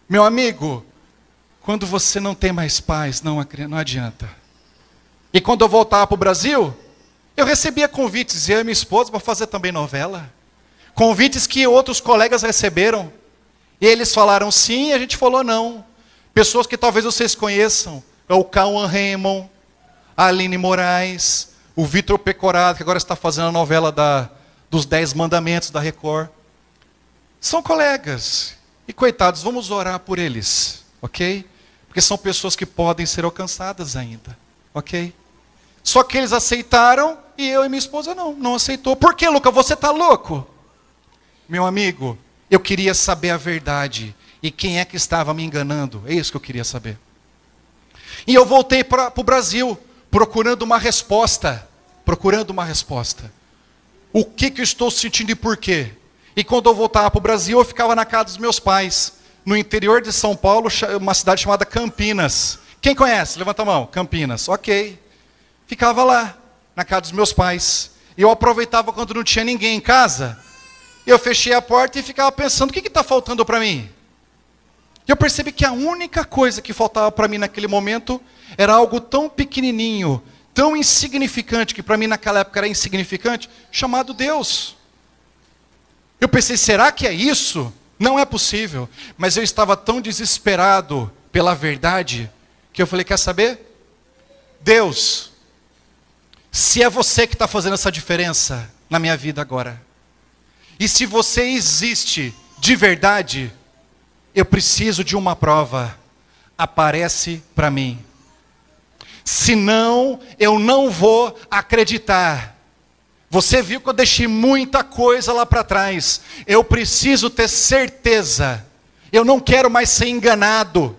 Meu amigo, quando você não tem mais paz, não adianta. E quando eu voltava para o Brasil, eu recebia convites, eu e minha esposa, para fazer também novela. Convites que outros colegas receberam. E eles falaram sim, e a gente falou não. Pessoas que talvez vocês conheçam. É o Cauã Raymond, a Aline Moraes, o Vitor Pecoraro, que agora está fazendo a novela dos 10 Mandamentos da Record. São colegas. E coitados, vamos orar por eles, ok? Porque são pessoas que podem ser alcançadas ainda, ok? Só que eles aceitaram e eu e minha esposa não aceitou. Por que, Luca? Você está louco? Meu amigo, eu queria saber a verdade. E quem é que estava me enganando? É isso que eu queria saber. E eu voltei para o Brasil, procurando uma resposta. O que eu estou sentindo e por quê? E quando eu voltava para o Brasil, eu ficava na casa dos meus pais. No interior de São Paulo, uma cidade chamada Campinas. Quem conhece? Levanta a mão. Campinas. Ok. Ficava lá, na casa dos meus pais. E eu aproveitava quando não tinha ninguém em casa. Eu fechei a porta e ficava pensando, o que está faltando para mim? Eu percebi que a única coisa que faltava para mim naquele momento era algo tão pequenininho, tão insignificante, que para mim naquela época era insignificante, chamado Deus. Eu pensei, será que é isso? Não é possível. Mas eu estava tão desesperado pela verdade, que eu falei, quer saber? Deus, se é você que está fazendo essa diferença na minha vida agora, e se você existe de verdade, eu preciso de uma prova. Aparece para mim. Senão, eu não vou acreditar. Você viu que eu deixei muita coisa lá para trás. Eu preciso ter certeza. Eu não quero mais ser enganado.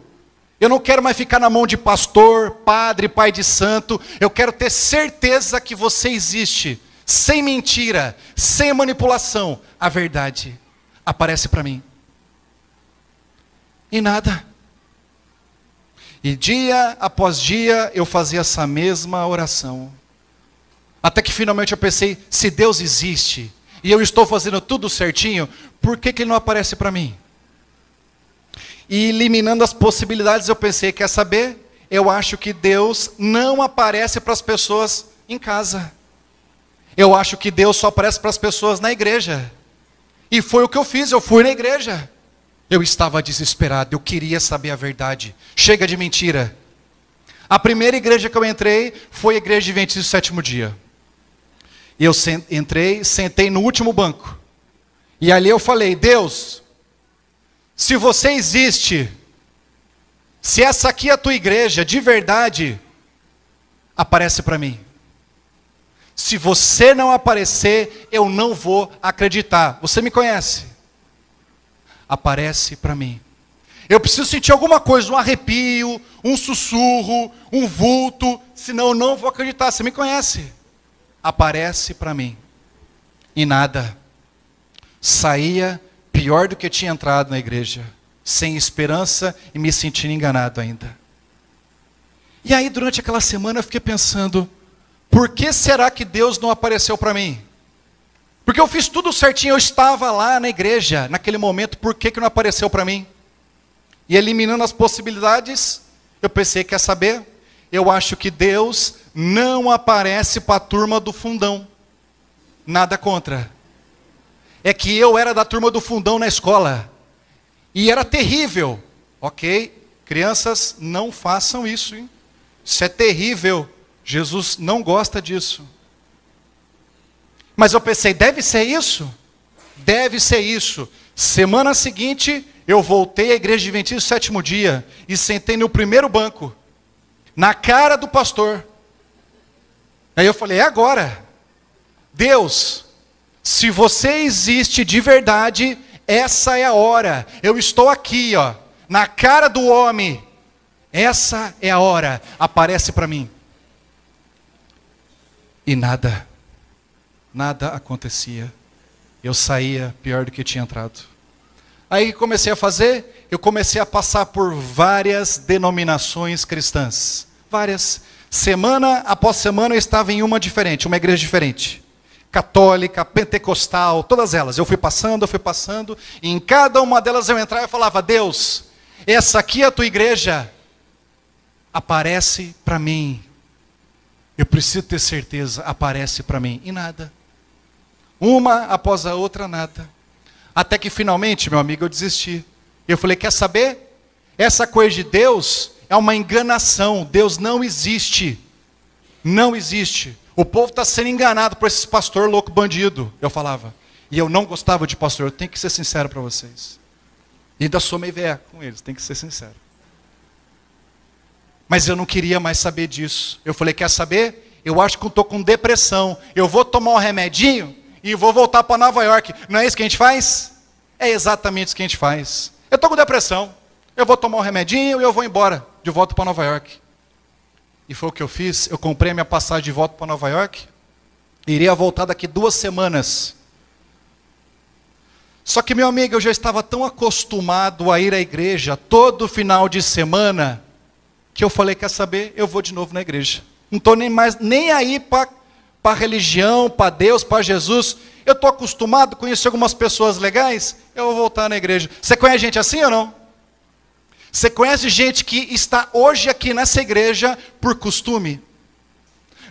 Eu não quero mais ficar na mão de pastor, padre, pai de santo. Eu quero ter certeza que você existe. Sem mentira, sem manipulação. A verdade aparece para mim. E nada. E dia após dia eu fazia essa mesma oração. Até que finalmente eu pensei, se Deus existe, e eu estou fazendo tudo certinho, por que Ele não aparece para mim? E eliminando as possibilidades, eu pensei, quer saber? Eu acho que Deus não aparece para as pessoas em casa. Eu acho que Deus só aparece para as pessoas na igreja. E foi o que eu fiz, eu fui na igreja. Eu estava desesperado, eu queria saber a verdade. Chega de mentira. A primeira igreja que eu entrei foi a igreja Adventista do Sétimo Dia. E eu entrei, sentei no último banco. E ali eu falei, Deus, se você existe, se essa aqui é a tua igreja, de verdade, aparece para mim. Se você não aparecer, eu não vou acreditar. Você me conhece? Aparece para mim. Eu preciso sentir alguma coisa, um arrepio, um sussurro, um vulto, senão eu não vou acreditar. Você me conhece? Aparece para mim. E nada. Saía pior do que tinha entrado na igreja. Sem esperança e me sentindo enganado ainda. E aí durante aquela semana eu fiquei pensando, por que será que Deus não apareceu para mim? Porque eu fiz tudo certinho, eu estava lá na igreja, naquele momento, por que não apareceu para mim? E eliminando as possibilidades, eu pensei, quer saber? Eu acho que Deus não aparece para a turma do fundão. Nada contra. É que eu era da turma do fundão na escola. E era terrível. Ok? Crianças, não façam isso, hein? Isso é terrível. Jesus não gosta disso. Mas eu pensei, deve ser isso? Deve ser isso. Semana seguinte, eu voltei à igreja Adventista do Sétimo Dia e sentei no primeiro banco, na cara do pastor. Aí eu falei, é agora. Deus, se você existe de verdade, essa é a hora. Eu estou aqui, ó, na cara do homem. Essa é a hora. Aparece para mim. E nada acontecia. Eu saía pior do que tinha entrado. Aí comecei a fazer, eu comecei a passar por várias denominações cristãs. Várias. Semana após semana eu estava em uma diferente, uma igreja diferente. Católica, pentecostal, todas elas. Eu fui passando, e em cada uma delas eu entrava e falava, Deus, essa aqui é a tua igreja? Aparece para mim. Eu preciso ter certeza, aparece para mim. E nada. Uma após a outra, nada. Até que finalmente, meu amigo, eu desisti. Eu falei, quer saber? Essa coisa de Deus é uma enganação. Deus não existe. Não existe. O povo está sendo enganado por esse pastor louco bandido. Eu falava. E eu não gostava de pastor. Eu tenho que ser sincero para vocês. E ainda sou meio velho com eles, tenho que ser sincero. Mas eu não queria mais saber disso. Eu falei, quer saber? Eu acho que eu estou com depressão. Eu vou tomar um remedinho e vou voltar para Nova York. Não é isso que a gente faz? É exatamente isso que a gente faz. Eu estou com depressão. Eu vou tomar um remedinho e eu vou embora, de volta para Nova York. E foi o que eu fiz. Eu comprei a minha passagem de volta para Nova York. Iria voltar daqui 2 semanas. Só que, meu amigo, eu já estava tão acostumado a ir à igreja todo final de semana, que eu falei, quer saber? Eu vou de novo na igreja. Não estou nem aí para a religião, para Deus, para Jesus. Eu estou acostumado a conhecer algumas pessoas legais, eu vou voltar na igreja. Você conhece gente assim ou não? Você conhece gente que está hoje aqui nessa igreja por costume?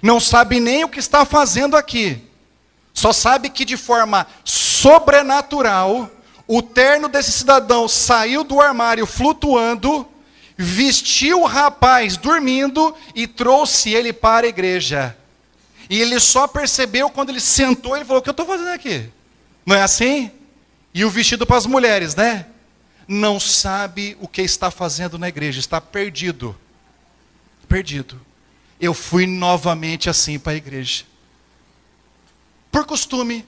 Não sabe nem o que está fazendo aqui. Só sabe que de forma sobrenatural, o terno desse cidadão saiu do armário flutuando, vestiu o rapaz dormindo e trouxe ele para a igreja. E ele só percebeu quando ele sentou e falou, o que eu estou fazendo aqui? Não é assim? E o vestido para as mulheres, né? Não sabe o que está fazendo na igreja, está perdido. Perdido. Eu fui novamente assim para a igreja. Por costume.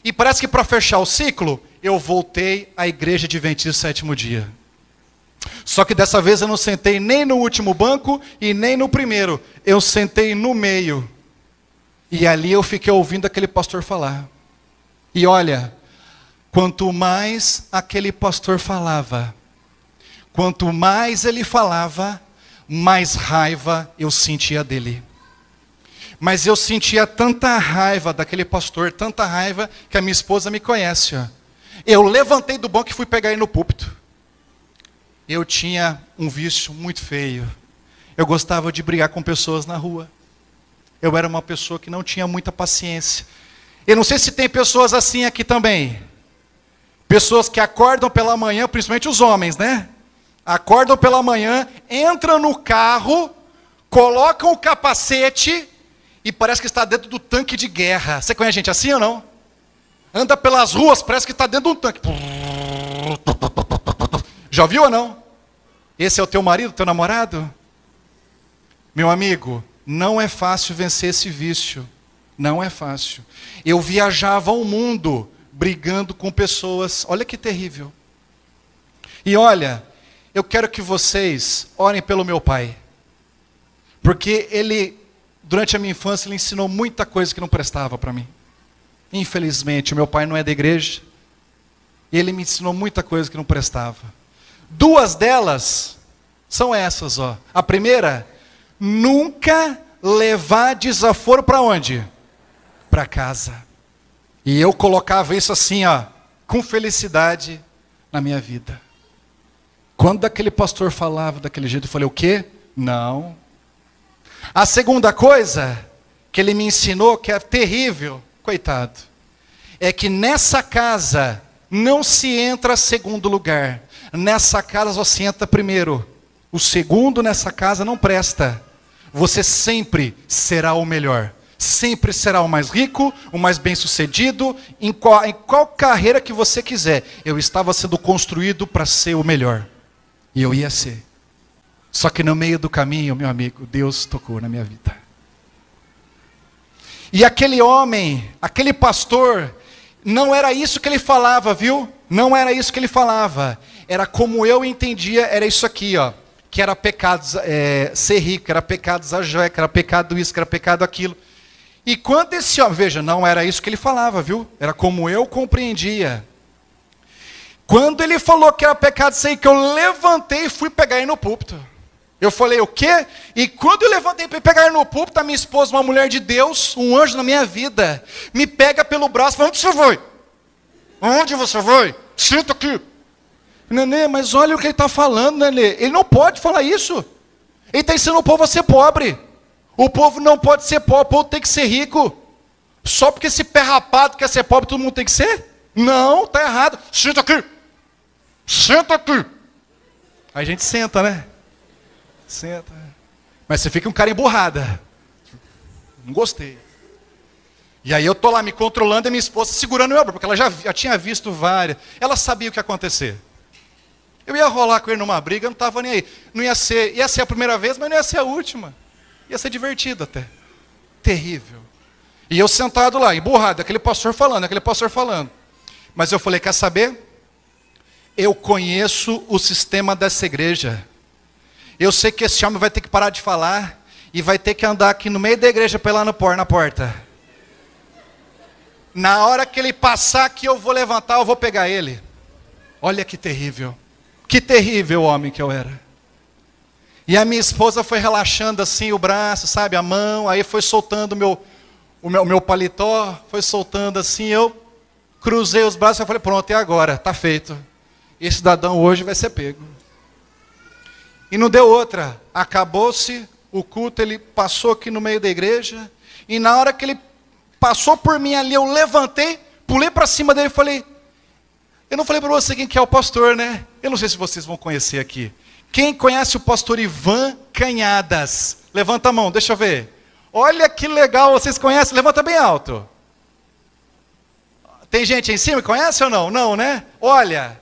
E parece que para fechar o ciclo, eu voltei à igreja adventista 7º dia. Só que dessa vez eu não sentei nem no último banco e nem no primeiro. Eu sentei no meio. E ali eu fiquei ouvindo aquele pastor falar. E olha, quanto mais aquele pastor falava, quanto mais ele falava, mais raiva eu sentia dele. Mas eu sentia tanta raiva daquele pastor, tanta raiva, que a minha esposa me conhece. Ó. Eu levantei do banco e fui pegar ele no púlpito. Eu tinha um vício muito feio. Eu gostava de brigar com pessoas na rua. Eu era uma pessoa que não tinha muita paciência. Eu não sei se tem pessoas assim aqui também. Pessoas que acordam pela manhã, principalmente os homens, né? Acordam pela manhã, entram no carro, colocam o capacete e parece que está dentro do tanque de guerra. Você conhece gente assim ou não? Anda pelas ruas, parece que está dentro de um tanque. Já ouviu ou não? Esse é o teu marido, teu namorado? Meu amigo, não é fácil vencer esse vício. Não é fácil. Eu viajava ao mundo brigando com pessoas. Olha que terrível. E olha, eu quero que vocês orem pelo meu pai. Porque ele, durante a minha infância, ele ensinou muita coisa que não prestava para mim. Infelizmente, o meu pai não é da igreja. E ele me ensinou muita coisa que não prestava. 2 delas são essas, ó. A primeira, nunca levar desaforo para onde? Para casa. E eu colocava isso assim, ó, com felicidade na minha vida. Quando aquele pastor falava daquele jeito, eu falei, o quê? Não. A segunda coisa que ele me ensinou, que é terrível, coitado, é que nessa casa não se entra segundo lugar. Nessa casa só se entra primeiro. O segundo nessa casa não presta. Você sempre será o melhor. Sempre será o mais rico, o mais bem-sucedido, em qual carreira que você quiser. Eu estava sendo construído para ser o melhor. E eu ia ser. Só que no meio do caminho, meu amigo, Deus tocou na minha vida. E aquele homem, aquele pastor, não era isso que ele falava, viu? Não era isso que ele falava. Era como eu entendia, era isso aqui, ó. Que era pecado ser rico, era pecado usar joia, que era pecado isso, que era pecado aquilo. E quando esse homem, veja, não era isso que ele falava, viu? Era como eu compreendia. Quando ele falou que era pecado ser rico, eu levantei e fui pegar ele no púlpito. Eu falei, o quê? E quando eu levantei para pegar ele no púlpito, a minha esposa, uma mulher de Deus, um anjo na minha vida, me pega pelo braço e fala, onde você foi? Onde você foi? Senta aqui. Nenê, mas olha o que ele está falando, Nenê. Ele não pode falar isso. Ele está ensinando o povo a ser pobre. O povo não pode ser pobre, o povo tem que ser rico. Só porque esse pé rapado quer ser pobre, todo mundo tem que ser? Não, está errado. Senta aqui. Senta aqui. Aí a gente senta, né? Senta. Mas você fica um cara emburrada. Não gostei. E aí eu tô lá me controlando e minha esposa segurando o meu braço, porque ela já tinha visto várias. Ela sabia o que ia acontecer. Eu ia rolar com ele numa briga, eu não estava nem aí. Não ia ser a primeira vez, mas não ia ser a última. Ia ser divertido até. Terrível. E eu sentado lá, emburrado, aquele pastor falando. Mas eu falei, quer saber? Eu conheço o sistema dessa igreja. Eu sei que esse homem vai ter que parar de falar e vai ter que andar aqui no meio da igreja para ir lá na porta. Na hora que ele passar aqui, eu vou levantar, eu vou pegar ele. Olha que terrível. Que terrível homem que eu era. E a minha esposa foi relaxando assim o braço, sabe, a mão, aí foi soltando o meu paletó, foi soltando assim, eu cruzei os braços e falei, pronto, e agora? Está feito. Esse cidadão hoje vai ser pego. E não deu outra. Acabou-se o culto, ele passou aqui no meio da igreja, e na hora que ele passou por mim ali, eu levantei, pulei para cima dele e falei, eu não falei para você quem que é o pastor, né? Eu não sei se vocês vão conhecer aqui. Quem conhece o pastor Ivan Canhadas? Levanta a mão, deixa eu ver. Olha que legal, vocês conhecem? Levanta bem alto. Tem gente aí em cima, conhece ou não? Não, né? Olha,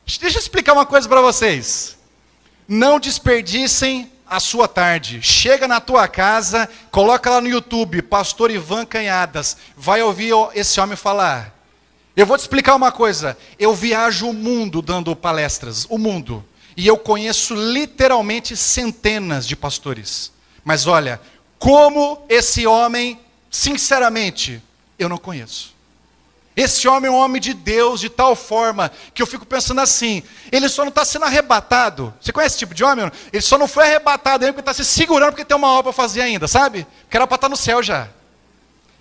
deixa eu explicar uma coisa para vocês. Não desperdicem a sua tarde. Chega na tua casa, coloca lá no YouTube, pastor Ivan Canhadas. Vai ouvir esse homem falar. Eu vou te explicar uma coisa. Eu viajo o mundo dando palestras, o mundo. E eu conheço literalmente centenas de pastores. Mas olha, como esse homem, sinceramente, eu não conheço. Esse homem é um homem de Deus de tal forma que eu fico pensando assim, ele só não está sendo arrebatado. Você conhece esse tipo de homem? Ele só não foi arrebatado ainda porque está se segurando porque tem uma obra para fazer ainda, sabe? Que era para estar no céu já.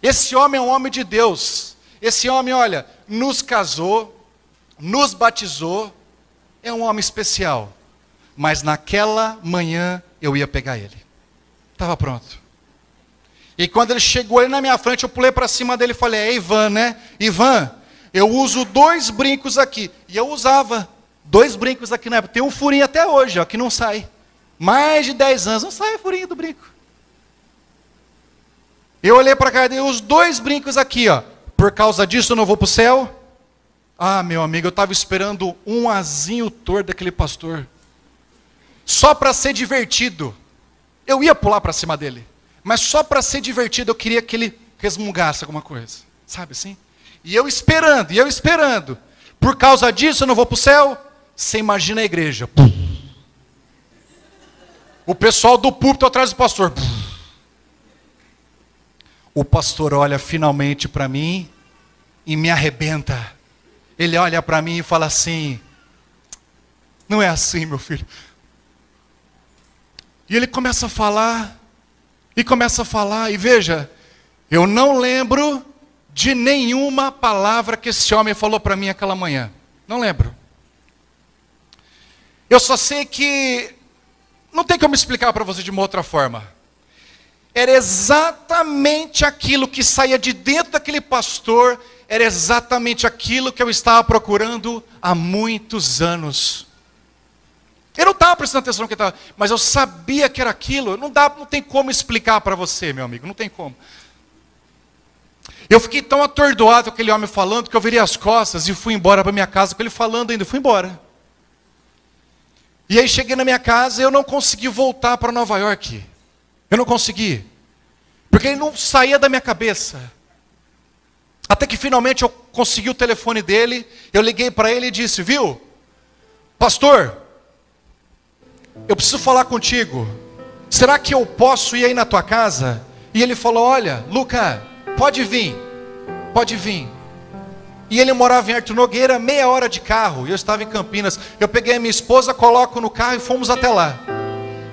Esse homem é um homem de Deus. Esse homem, olha, nos casou, nos batizou, é um homem especial. Mas naquela manhã eu ia pegar ele. Estava pronto. E quando ele chegou ali na minha frente, eu pulei para cima dele e falei, é Ivan, né? Ivan, eu uso 2 brincos aqui. E eu usava 2 brincos aqui na época. Tem um furinho até hoje, ó, que não sai. Mais de 10 anos, não sai o furinho do brinco. Eu olhei para cá e dei os 2 brincos aqui, ó. Por causa disso eu não vou para o céu? Ah, meu amigo, eu estava esperando um azinho torto daquele pastor. Só para ser divertido. Eu ia pular para cima dele. Mas só para ser divertido eu queria que ele resmungasse alguma coisa. Sabe assim? E eu esperando. Por causa disso eu não vou para o céu? Você imagina a igreja. O pessoal do púlpito atrás do pastor. O pastor olha finalmente para mim e me arrebenta. Ele olha para mim e fala assim, não é assim, meu filho. E ele começa a falar, e veja, eu não lembro de nenhuma palavra que esse homem falou para mim aquela manhã. Não lembro. Eu só sei que, não tem como explicar para você de uma outra forma. Era exatamente aquilo que saía de dentro daquele pastor, era exatamente aquilo que eu estava procurando há muitos anos. Eu não estava prestando atenção no que estava, mas eu sabia que era aquilo. Não tem como explicar para você, meu amigo, não tem como. Eu fiquei tão atordoado com aquele homem falando que eu virei as costas e fui embora para minha casa com ele falando ainda, fui embora. E aí cheguei na minha casa e eu não consegui voltar para Nova York. Eu não consegui. Porque ele não saía da minha cabeça. Até que finalmente eu consegui o telefone dele, eu liguei para ele e disse, viu, pastor, eu preciso falar contigo. Será que eu posso ir aí na tua casa? E ele falou, olha, Luca, pode vir. E ele morava em Artur Nogueira, meia hora de carro, e eu estava em Campinas. Eu peguei a minha esposa, coloco no carro e fomos até lá.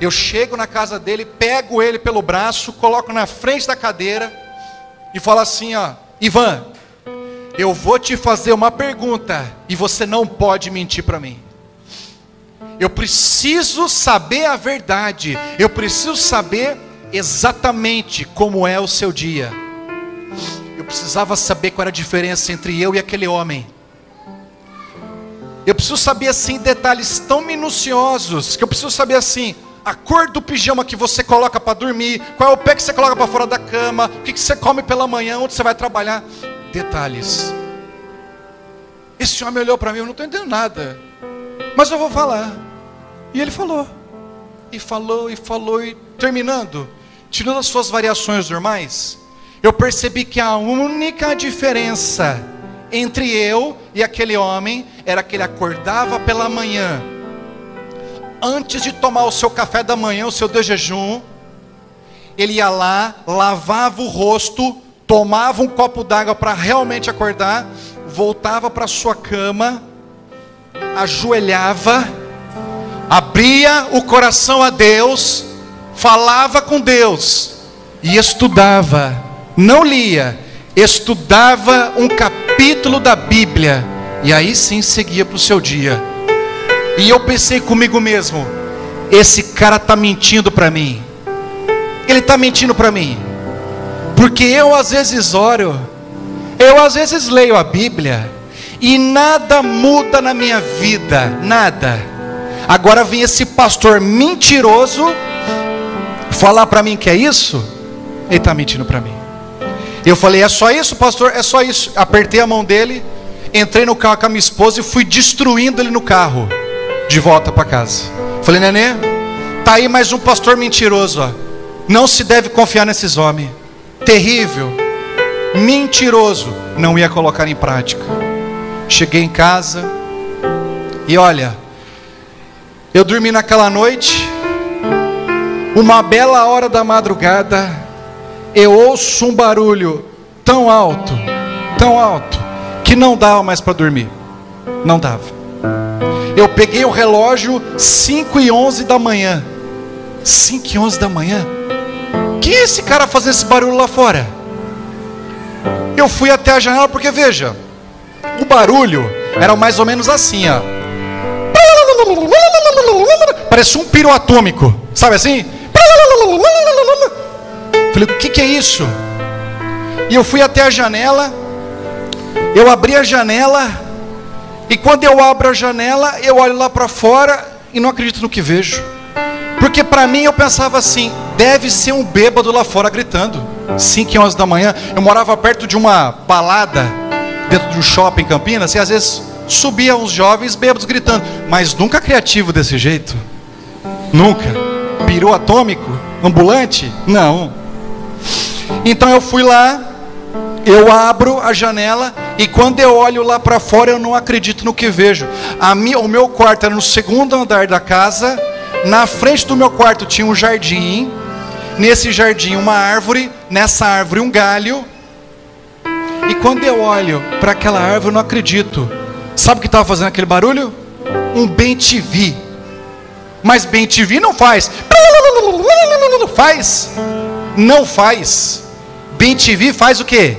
Eu chego na casa dele, pego ele pelo braço, coloco na frente da cadeira e falo assim, ó, Ivan, eu vou te fazer uma pergunta e você não pode mentir para mim. Eu preciso saber a verdade. Eu preciso saber exatamente como é o seu dia. Eu precisava saber qual era a diferença entre eu e aquele homem. Eu preciso saber assim detalhes tão minuciosos, que eu preciso saber assim a cor do pijama que você coloca para dormir, qual é o pé que você coloca para fora da cama, o que você come pela manhã, onde você vai trabalhar. Detalhes. Esse homem olhou para mim, eu não estou entendendo nada, mas eu vou falar. E ele falou, e falou, e falou, e terminando, tirando as suas variações normais, eu percebi que a única diferença entre eu e aquele homem era que ele acordava pela manhã, antes de tomar o seu café da manhã, o seu de jejum, ele ia lá, lavava o rosto, tomava um copo d'água para realmente acordar, voltava para sua cama, ajoelhava, abria o coração a Deus, falava com Deus e estudava, não lia, estudava um capítulo da Bíblia e aí sim seguia para o seu dia. E eu pensei comigo mesmo, esse cara está mentindo para mim, ele está mentindo para mim, porque eu às vezes oro, eu às vezes leio a Bíblia e nada muda na minha vida, nada. Agora vem esse pastor mentiroso falar para mim que é isso, ele está mentindo para mim. Eu falei, é só isso, pastor? É só isso. Apertei a mão dele, entrei no carro com a minha esposa e fui destruindo ele no carro, de volta para casa. Falei, nenê, tá aí mais um pastor mentiroso, ó. Não se deve confiar nesses homens. Terrível, mentiroso. Não ia colocar em prática. Cheguei em casa e olha, eu dormi naquela noite, uma bela hora da madrugada, eu ouço um barulho tão alto, que não dava mais para dormir. Não dava. Eu peguei o relógio 5h11 da manhã. 5h11 da manhã? Que é esse cara fazendo esse barulho lá fora? Eu fui até a janela porque veja, o barulho era mais ou menos assim, ó. Parecia um piro atômico, sabe assim? Falei, o que é isso? E eu fui até a janela, eu abri a janela, e quando eu abro a janela, eu olho lá para fora e não acredito no que vejo. Porque para mim eu pensava assim, deve ser um bêbado lá fora gritando. 5h11 da manhã, eu morava perto de uma balada, dentro de um shopping em Campinas, e às vezes subiam uns jovens bêbados gritando, mas nunca criativo desse jeito. Nunca. Pirou atômico? Ambulante? Não. Então eu fui lá, eu abro a janela, e quando eu olho lá para fora, eu não acredito no que vejo. O meu quarto era no segundo andar da casa, na frente do meu quarto tinha um jardim, nesse jardim uma árvore, nessa árvore um galho, e quando eu olho para aquela árvore, eu não acredito. Sabe o que estava fazendo aquele barulho? Um bem-te-vi. Mas bem-te-vi não faz. Faz? Não faz. Bem-te-vi faz o quê?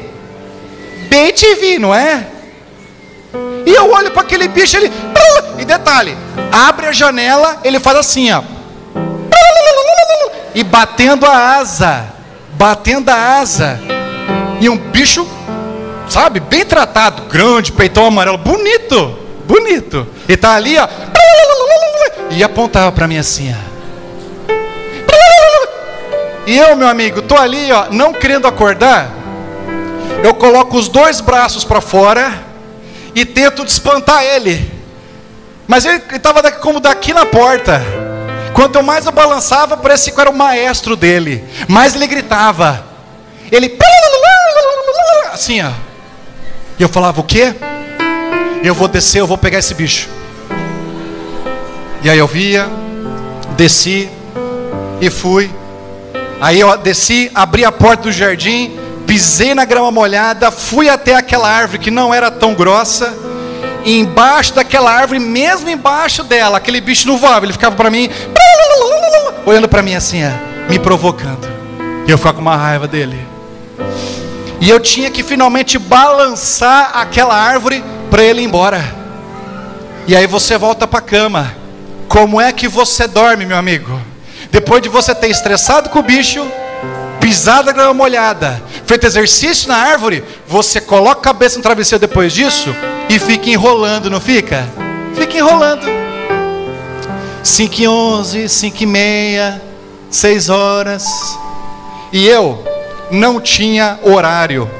Bem-te-vi, não é? E eu olho para aquele bicho, ele... E detalhe, abre a janela, ele faz assim, ó. E batendo a asa. E um bicho, sabe, bem tratado, grande, peitão amarelo, bonito. E tá ali, ó. E apontava para mim assim, ó. E eu, meu amigo, tô ali, ó, não querendo acordar. Eu coloco os dois braços para fora e tento espantar ele. Mas ele estava como daqui na porta. Quanto mais eu balançava, parecia que eu era o maestro dele. Mais ele gritava. Ele... Assim, ó. E eu falava, o quê? Eu vou descer, eu vou pegar esse bicho. E aí eu via, desci e fui. Aí eu desci, abri a porta do jardim, pisei na grama molhada, fui até aquela árvore que não era tão grossa, e embaixo daquela árvore, mesmo embaixo dela, aquele bicho não voava, ele ficava para mim, olhando para mim assim, me provocando, e eu ficava com uma raiva dele, e eu tinha que finalmente balançar aquela árvore para ele ir embora. E aí você volta para a cama, Como é que você dorme, meu amigo? Depois de você ter estressado com o bicho, pisado na grama molhada, feito exercício na árvore, você coloca a cabeça no travesseiro depois disso e fica enrolando, não fica? Fica enrolando. 5h11, 5h30, 6 horas. E eu não tinha horário.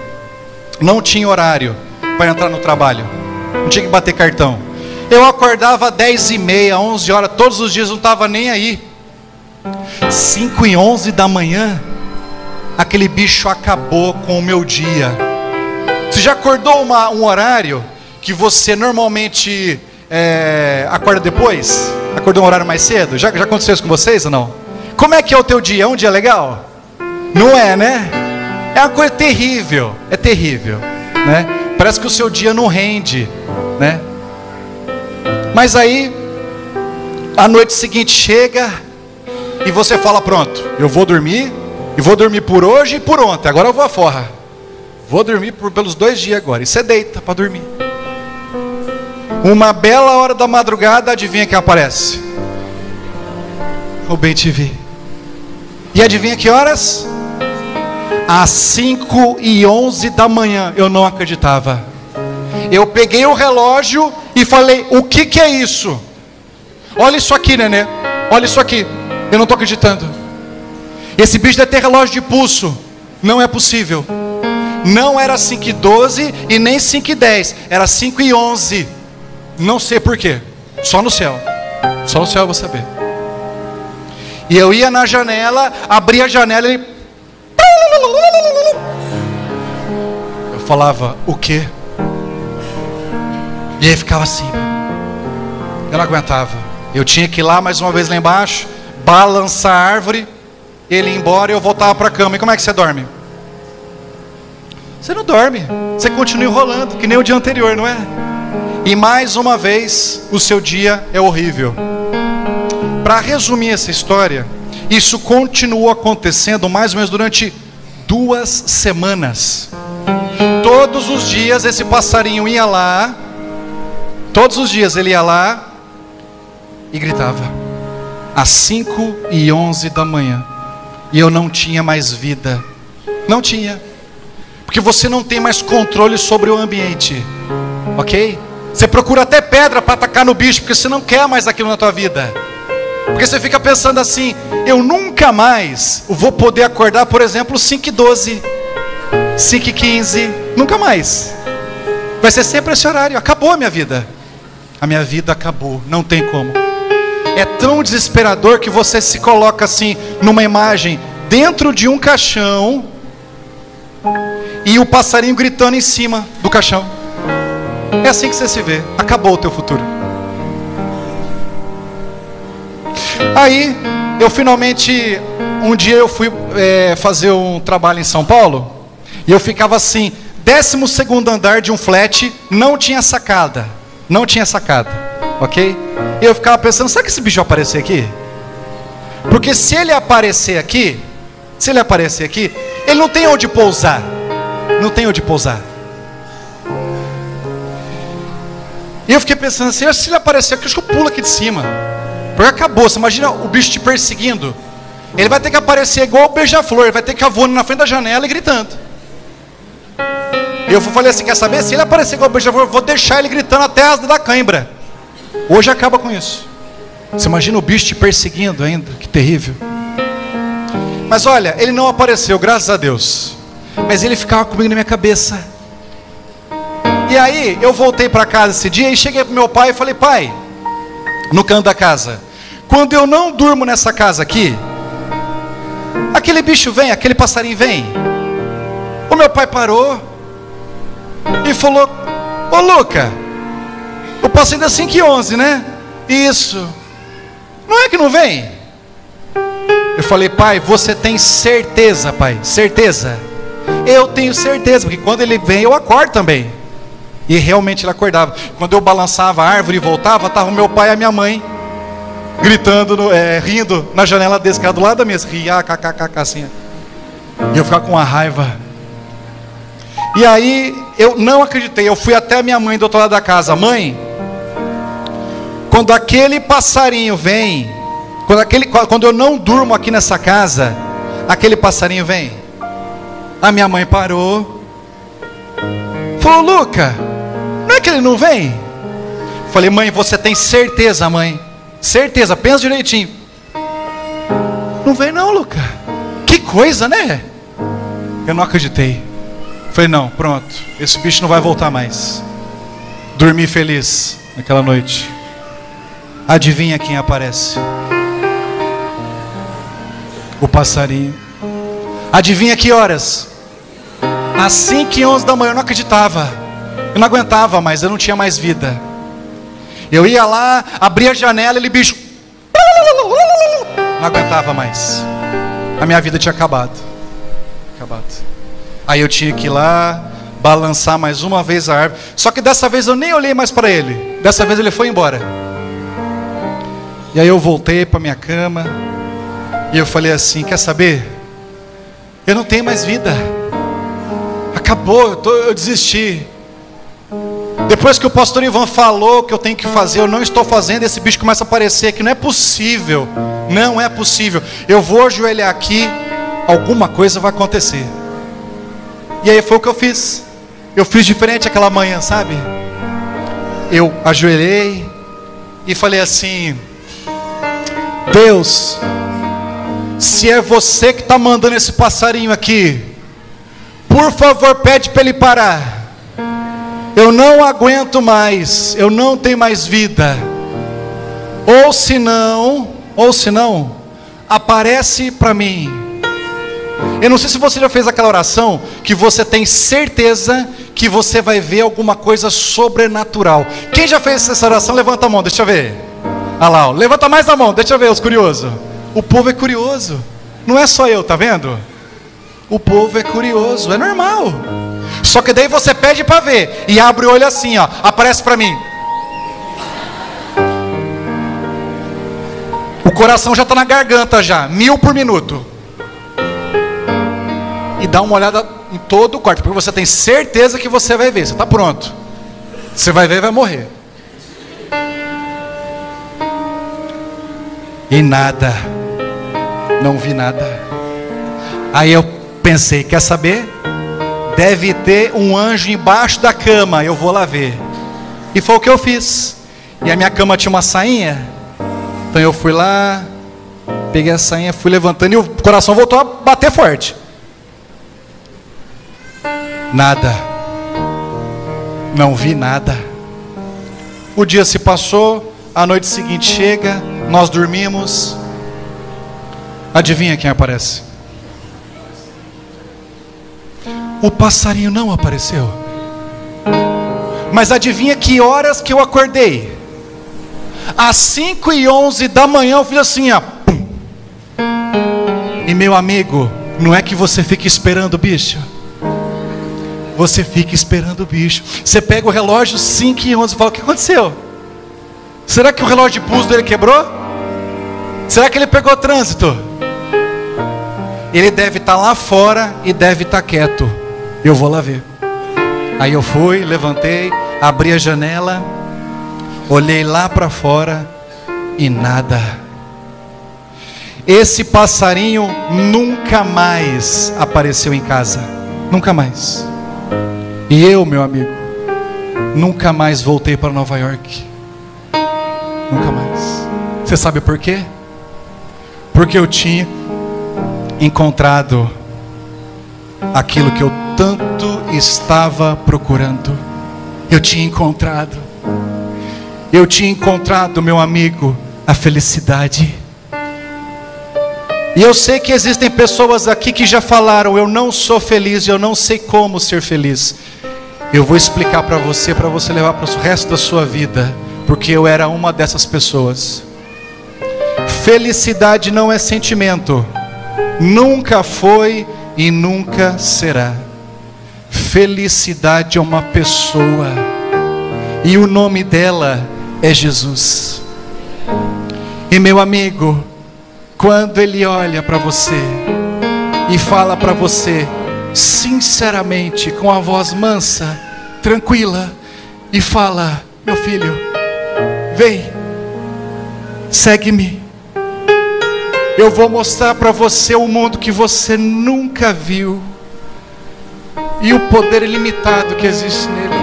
Não tinha horário para entrar no trabalho. Não tinha que bater cartão. Eu acordava 10h30, 11 horas, todos os dias, não estava nem aí. 5h11 da manhã, aquele bicho acabou com o meu dia. Você já acordou um horário que você normalmente acorda depois? Acordou um horário mais cedo? Já aconteceu isso com vocês ou não? Como é que é o teu dia? É um dia legal? Não é, né? É uma coisa terrível. É terrível, né? Parece que o seu dia não rende, né? Mas aí a noite seguinte chega e você fala: pronto, eu vou dormir. E vou dormir por hoje e por ontem. Agora eu vou à forra. Vou dormir pelos 2 dias agora. E você deita para dormir. Uma bela hora da madrugada, adivinha quem aparece? O Bem TV. E adivinha que horas? Às 5h11 da manhã. Eu não acreditava. Eu peguei o relógio e falei: o que é isso? Olha isso aqui, nenê. Olha isso aqui. Eu não estou acreditando. Esse bicho deve ter relógio de pulso. Não é possível. Não era 5h12 e nem 5h10. Era 5h11. Não sei porquê. Só no céu. Só no céu eu vou saber. E eu ia na janela, abria a janela e... eu falava: o quê? E aí ficava assim. Eu não aguentava. Eu tinha que ir lá mais uma vez lá embaixo, balançar a árvore, ele ia embora e eu voltava para a cama. E como é que você dorme? Você não dorme. Você continua enrolando, que nem o dia anterior, não é? E mais uma vez, o seu dia é horrível. Para resumir essa história, isso continuou acontecendo mais ou menos durante 2 semanas. Todos os dias esse passarinho ia lá. Todos os dias ele ia lá e gritava. Às 5h11 da manhã. E eu não tinha mais vida. Não tinha. Porque você não tem mais controle sobre o ambiente. Ok? Você procura até pedra para atacar no bicho, porque você não quer mais aquilo na tua vida. Porque você fica pensando assim: eu nunca mais vou poder acordar, por exemplo, 5h12, 5h15. Nunca mais. Vai ser sempre esse horário. Acabou a minha vida. A minha vida acabou. Não tem como. É tão desesperador que você se coloca assim, numa imagem, dentro de um caixão, e o passarinho gritando em cima do caixão. É assim que você se vê. Acabou o teu futuro. Aí, eu finalmente, um dia eu fui fazer um trabalho em São Paulo, e eu ficava assim, 12º andar de um flat, não tinha sacada. Não tinha sacada, ok? E eu ficava pensando: será que esse bicho vai aparecer aqui? Porque se ele aparecer aqui, ele não tem onde pousar. Não tem onde pousar. E eu fiquei pensando assim: se ele aparecer aqui, acho que eu pulo aqui de cima. Porque acabou. Você imagina o bicho te perseguindo. Ele vai ter que aparecer igual o beija-flor. Ele vai ter que ir voando na frente da janela e gritando. E eu falei assim: quer saber? Se ele aparecer igual o beija-flor, eu vou deixar ele gritando até a asa da cãibra. Hoje acaba com isso. Você imagina o bicho te perseguindo ainda? Que terrível. Mas olha, ele não apareceu, graças a Deus. Mas ele ficava comigo na minha cabeça. E aí eu voltei para casa esse dia e cheguei para meu pai e falei: pai, no canto da casa, quando eu não durmo nessa casa aqui, aquele bicho vem, aquele passarinho vem. O meu pai parou e falou: ô Luca, o passarinho é 5h11, né? Isso. Não é que não vem? Eu falei: pai, você tem certeza, pai? Certeza? Eu tenho certeza, porque quando ele vem eu acordo também. E realmente ele acordava. Quando eu balançava a árvore e voltava, estava o meu pai e a minha mãe gritando, rindo na janela desse cara do lado da mesa. Ria, kkkk, assim. E eu ficava com uma raiva. E aí eu não acreditei. Eu fui até a minha mãe do outro lado da casa: mãe, quando aquele passarinho vem, quando eu não durmo aqui nessa casa, aquele passarinho vem. A minha mãe parou, falou: Luca, não é que ele não vem? Falei: mãe, você tem certeza, mãe? Certeza, pensa direitinho. Não vem não, Luca. Que coisa, né? Eu não acreditei. Falei: não, pronto, esse bicho não vai voltar mais. Dormi feliz naquela noite. Adivinha quem aparece? O passarinho. Adivinha que horas? Às 5h11 da manhã. Eu não acreditava. Eu não aguentava mais, eu não tinha mais vida. Eu ia lá, abria a janela, ele bicho. Não aguentava mais. A minha vida tinha acabado. Aí eu tinha que ir lá, balançar mais uma vez a árvore. Só que dessa vez eu nem olhei mais para ele. Dessa vez ele foi embora. E aí eu voltei para minha cama. E eu falei assim: quer saber? Eu não tenho mais vida. Acabou, eu desisti. Depois que o pastor Ivan falou que eu tenho que fazer, eu não estou fazendo. Esse bicho começa a aparecer aqui. Não é possível. Não é possível. Eu vou ajoelhar aqui, alguma coisa vai acontecer. E aí foi o que eu fiz. Eu fiz diferente aquela manhã, sabe? Eu ajoelhei e falei assim: Deus, se é você que está mandando esse passarinho aqui, por favor, pede para ele parar. Eu não aguento mais, eu não tenho mais vida. Ou se não, aparece para mim. Eu não sei se você já fez aquela oração que você tem certeza que você vai ver alguma coisa sobrenatural. Quem já fez essa oração, levanta a mão, deixa eu ver. Olha lá, ó. Levanta mais a mão, deixa eu ver os curiosos. O povo é curioso, não é só eu, tá vendo? O povo é curioso, é normal. Só que daí você pede para ver e abre o olho assim, ó, aparece para mim. O coração já está na garganta já, 1000 por minuto. E dá uma olhada em todo o quarto, porque você tem certeza que você vai ver, você está pronto. Você vai ver e vai morrer. E nada, não vi nada. Aí eu pensei: quer saber? Deve ter um anjo embaixo da cama, eu vou lá ver. E foi o que eu fiz. E a minha cama tinha uma sainha. Então eu fui lá, peguei a sainha, fui levantando e o coração voltou a bater forte. Nada. Não vi nada. O dia se passou, a noite seguinte chega, nós dormimos. Adivinha quem aparece? O passarinho não apareceu. Mas adivinha que horas que eu acordei? Às 5h11 da manhã eu fiz assim, ó. Pum. E meu amigo, não é que você fica esperando o bicho. Você fica esperando o bicho. Você pega o relógio 5h11 e fala: o que aconteceu? Será que o relógio de pulso dele quebrou? Será que ele pegou trânsito? Ele deve estar lá fora e deve estar quieto. Eu vou lá ver. Aí eu fui, levantei, abri a janela, olhei lá para fora e nada. Esse passarinho nunca mais apareceu em casa. Nunca mais. E eu, meu amigo, nunca mais voltei para Nova York. Nunca mais. Você sabe por quê? Porque eu tinha encontrado aquilo que eu tanto estava procurando. Eu tinha encontrado, meu amigo, a felicidade. E eu sei que existem pessoas aqui que já falaram: eu não sou feliz, eu não sei como ser feliz. Eu vou explicar para você levar para o resto da sua vida, porque eu era uma dessas pessoas. Felicidade não é sentimento, nunca foi e nunca será. Felicidade é uma pessoa, e o nome dela é Jesus. E meu amigo, quando Ele olha para você e fala para você sinceramente, com a voz mansa, tranquila, e fala: meu filho, vem, segue-me. Eu vou mostrar para você um mundo que você nunca viu. E o poder ilimitado que existe nele.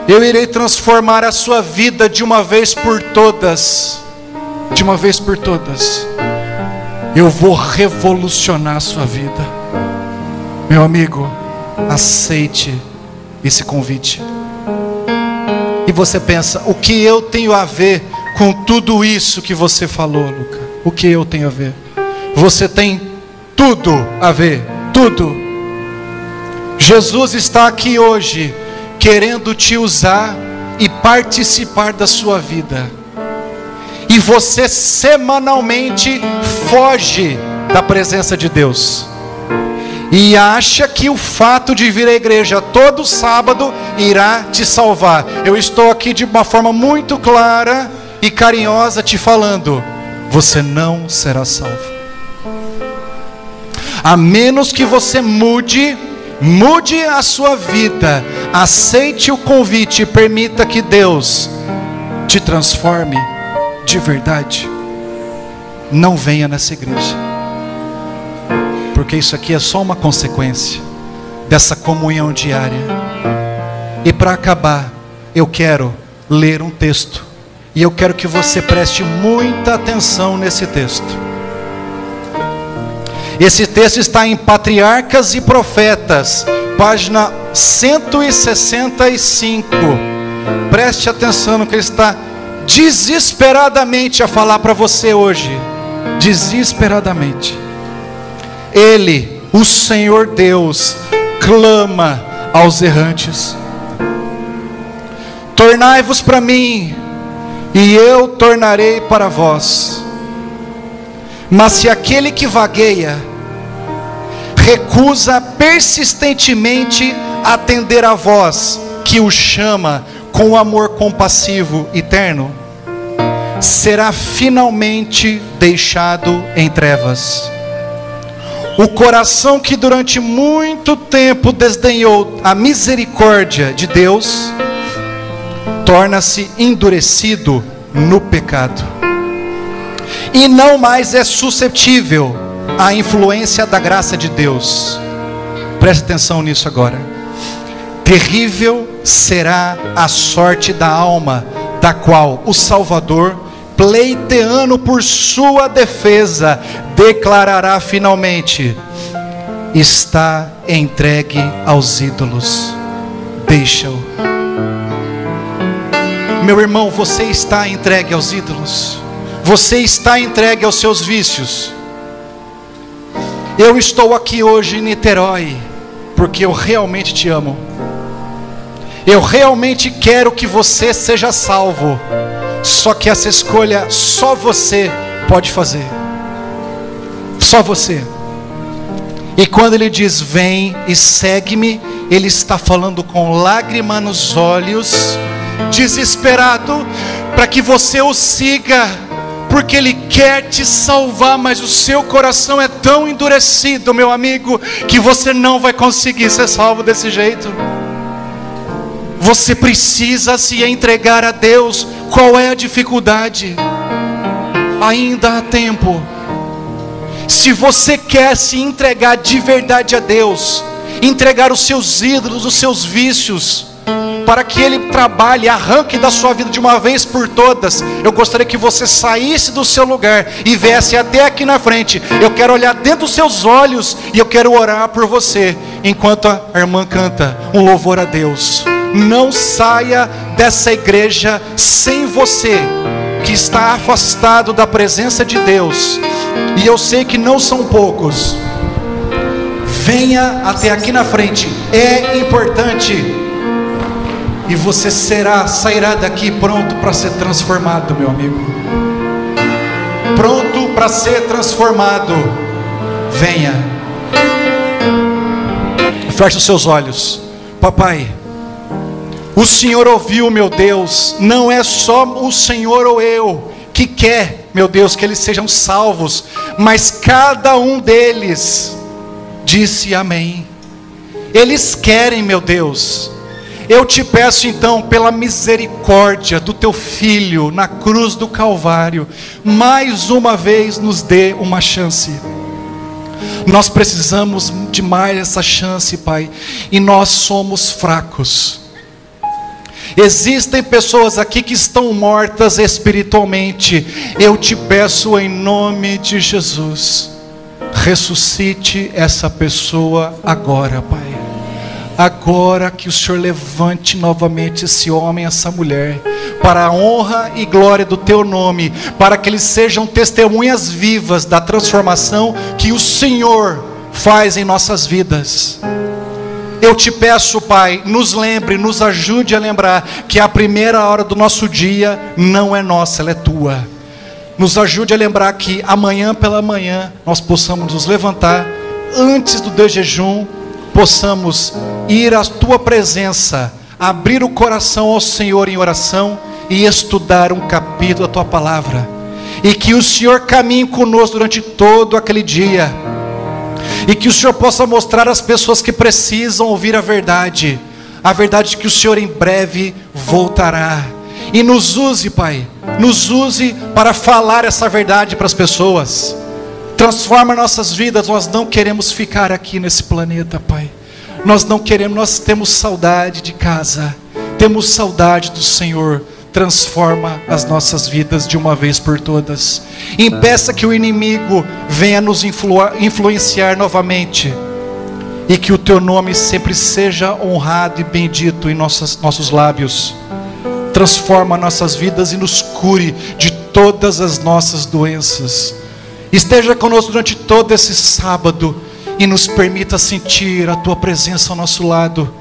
Eu irei transformar a sua vida de uma vez por todas. De uma vez por todas. Eu vou revolucionar a sua vida. Meu amigo, aceite esse convite. E você pensa, o que eu tenho a ver com tudo isso que você falou, Luca? O que eu tenho a ver? Você tem tudo a ver, tudo. Jesus está aqui hoje, querendo te usar e participar da sua vida. E você semanalmente foge da presença de Deus. E acha que o fato de vir à igreja todo sábado irá te salvar. Eu estou aqui de uma forma muito clara e carinhosa te falando: você não será salvo. A menos que você mude a sua vida, aceite o convite e permita que Deus te transforme de verdade. Não venha nessa igreja, porque isso aqui é só uma consequência dessa comunhão diária. E para acabar, eu quero ler um texto, e eu quero que você preste muita atenção nesse texto. Esse texto está em Patriarcas e Profetas, página 165. Preste atenção no que ele está desesperadamente a falar para você hoje. Desesperadamente. Ele, o Senhor Deus, clama aos errantes: tornai-vos para mim, e eu tornarei para vós. Mas se aquele que vagueia recusa persistentemente atender a voz que o chama com amor compassivo e terno, será finalmente deixado em trevas. O coração que durante muito tempo desdenhou a misericórdia de Deus, torna-se endurecido no pecado, e não mais é suscetível à influência da graça de Deus. Preste atenção nisso agora. Terrível será a sorte da alma, da qual o Salvador, pleiteando por sua defesa, declarará finalmente: está entregue aos ídolos, deixa-o. Meu irmão, você está entregue aos ídolos, você está entregue aos seus vícios. Eu estou aqui hoje em Niterói porque eu realmente te amo. Eu realmente quero que você seja salvo. Só que essa escolha só você pode fazer. Só você. E quando ele diz vem e segue-me, ele está falando com lágrima nos olhos, desesperado para que você o siga, porque ele quer te salvar. Mas o seu coração é tão endurecido, meu amigo, que você não vai conseguir ser salvo desse jeito. Você precisa se entregar a Deus. Qual é a dificuldade? Ainda há tempo. Se você quer se entregar de verdade a Deus, entregar os seus ídolos, os seus vícios, para que Ele trabalhe, arranque da sua vida de uma vez por todas, eu gostaria que você saísse do seu lugar e viesse até aqui na frente. Eu quero olhar dentro dos seus olhos e eu quero orar por você, enquanto a irmã canta um louvor a Deus. Não saia dessa igreja sem você, que está afastado da presença de Deus, e eu sei que não são poucos. Venha até aqui na frente, é importante, e você sairá daqui pronto para ser transformado, meu amigo. Pronto para ser transformado. Venha. Feche os seus olhos. Papai, o Senhor ouviu, meu Deus. Não é só o Senhor ou eu que quer, meu Deus, que eles sejam salvos, mas cada um deles disse amém. Eles querem, meu Deus. Eu te peço então, pela misericórdia do teu Filho na cruz do Calvário, mais uma vez nos dê uma chance. Nós precisamos de mais essa chance, Pai, e nós somos fracos. Existem pessoas aqui que estão mortas espiritualmente. Eu te peço em nome de Jesus, ressuscite essa pessoa agora, Pai. Agora que o Senhor levante novamente esse homem, essa mulher, para a honra e glória do teu nome, para que eles sejam testemunhas vivas da transformação que o Senhor faz em nossas vidas. Eu te peço, Pai, nos lembre, nos ajude a lembrar que a primeira hora do nosso dia não é nossa, ela é tua. Nos ajude a lembrar que amanhã pela manhã nós possamos nos levantar antes do de jejum, possamos ir à tua presença, abrir o coração ao Senhor em oração e estudar um capítulo da tua palavra, e que o Senhor caminhe conosco durante todo aquele dia, e que o Senhor possa mostrar às pessoas que precisam ouvir a verdade de que o Senhor em breve voltará. E nos use, Pai, nos use para falar essa verdade para as pessoas. Transforma nossas vidas. Nós não queremos ficar aqui nesse planeta, Pai. Nós não queremos, nós temos saudade de casa, temos saudade do Senhor. Transforma as nossas vidas de uma vez por todas. Impeça que o inimigo venha nos influenciar novamente, e que o teu nome sempre seja honrado e bendito em nossos lábios. Transforma nossas vidas e nos cure de todas as nossas doenças. Esteja conosco durante todo esse sábado e nos permita sentir a tua presença ao nosso lado,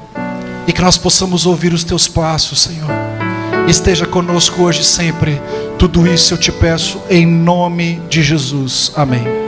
e que nós possamos ouvir os teus passos, Senhor. Esteja conosco hoje e sempre. Tudo isso eu te peço em nome de Jesus. Amém.